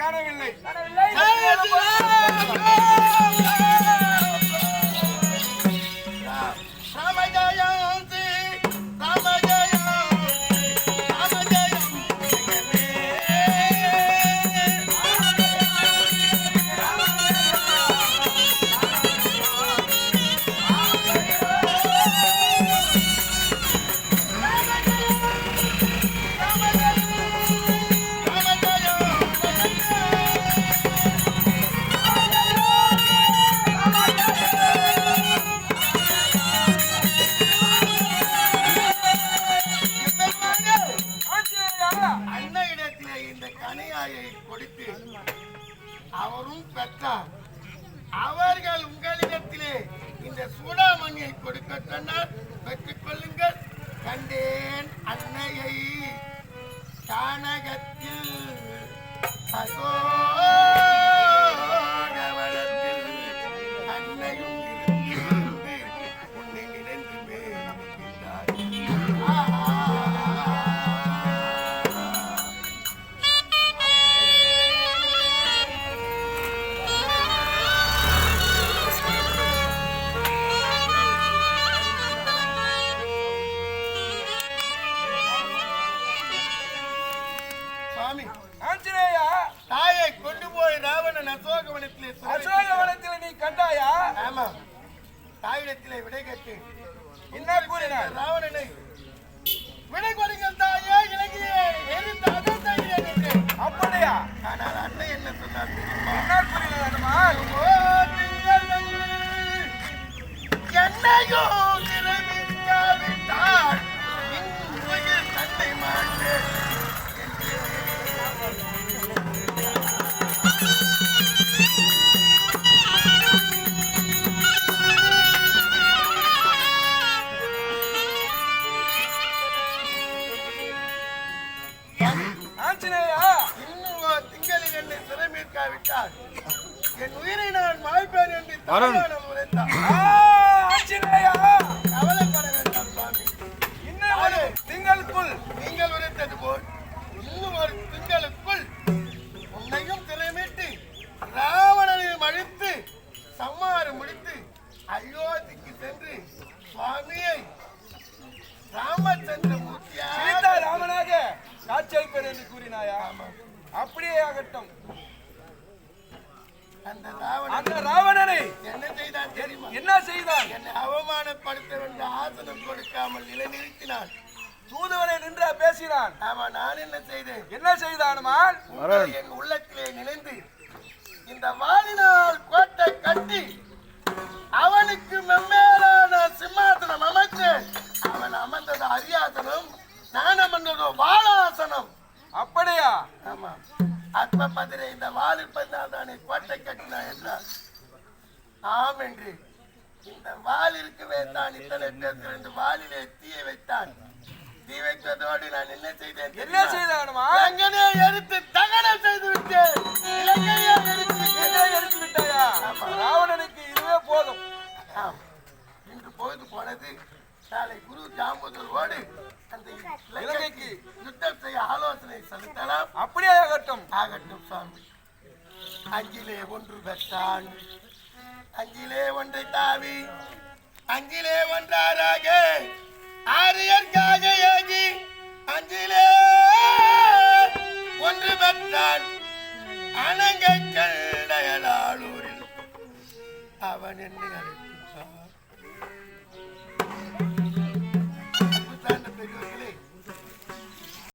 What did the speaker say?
காணவில்லை. அவரும் பெற்றார். அவர்கள் உங்களிடத்திலே இந்த சூடாமணியை கொடுக்க சொன்னார். பெற்றுக் கொள்ளுங்கள். கண்டேன் அன்னையை கானகத்தில் அசோகவனத்தில் அன்னையும் இருந்து உன்னை நினைந்து மேற்கின்றார். தாயை கொண்டு போய் ராவணன் அசோகவனத்திலே நீ கண்டாயா? ஆமா, தாயிடத்திலே விடை கேட்டு என்ன கூறினார்? ராவணனை விடை கொடுங்கள் தாயே, இலங்கையை எரிந்து அகழ்த்தேன் என்று. அப்படியா? ஆனால் அன்னை என்ன சொன்னார் தெரியுமா? என்ன கூறினார்? என்னையோ நிரமிக்காவிட்டால் இன்றையில் தன்னை மாட்டேன். விட்டால் என் உயிரை நான் மாய்ப்பேன் என்று உரைத்தார். கவலைப்பட வேண்டாம் சுவாமி. இன்னும் ஒரு திங்களுக்குள் நீங்கள் உரைத்தது போல் இன்னும் ஒரு திங்களுக்குள் உன்னையும் திறமிட்டு ராவணனையும் அழித்து சம்மாறு முடித்து அயோத்திக்கு சென்று சுவாமியை ராமச்சந்திர மூர்த்தியாக ராமனாக காட்சியளிப்பேன் என்று கூறினாயா? அப்படியே ஆகட்டும். அந்த ராவணனை என்ன செய்தான் தெரியுமா? என்ன செய்தான்? என்னை அவமானப்படுத்த வேண்டிய ஆசனம் கொடுக்காமல் நிலைநிறுத்தினான். தூதுவனை நின்று பேசினான். ஆமா, நான் என்ன செய்தேன்? என்ன செய்தான்? என் உள்ளத்திலே நினைந்து இந்த வாளினால் கோட்டை கட்டி அவனுக்கு மெம்மேலான சிம்மாசனம் அமைத்து அவன் அமர்ந்தது அரியாசனம், நான் அமர்ந்ததோ வாழாசனம். அப்படியா? ஆமா. அற்ப பதிரை இந்த வாள் இருப்பதால் தானே கோட்டை கட்டினா என்றார். ஆம் என்று இந்த வாள் இருக்கவே தான் இத்தனை பேர் இரண்டு வாளிலே தீயை வைத்தான். தீ வைத்ததோடு நான் என்ன செய்தேன்? என்ன செய்தானுமா? அங்கனே எரித்து தகனம் செய்து விட்டேன். இலங்கையை எரித்து விட்டாயா? ராவணனுக்கு இதுவே போதும். இன்று பொழுது போனது. நாளை குரு ஜாம்பூதரோடு அந்த இலங்கைக்கு யுத்தம் செய்ய ஆலோசனை செலுத்தலாம். அப்படியே ஆகட்டும். ஆகட்டும் சுவாமி. அஞ்சிலே ஒன்று பெற்றான், அஞ்சிலே ஒன்றை தாவி, அஞ்சிலே ஒன்றாராக ஆரியர்காக ஏகி அஞ்சிலே ஒன்று பெற்றான். அனங்கை கண்டயலாளூரில் அவன் என்னை அழைத்தார்.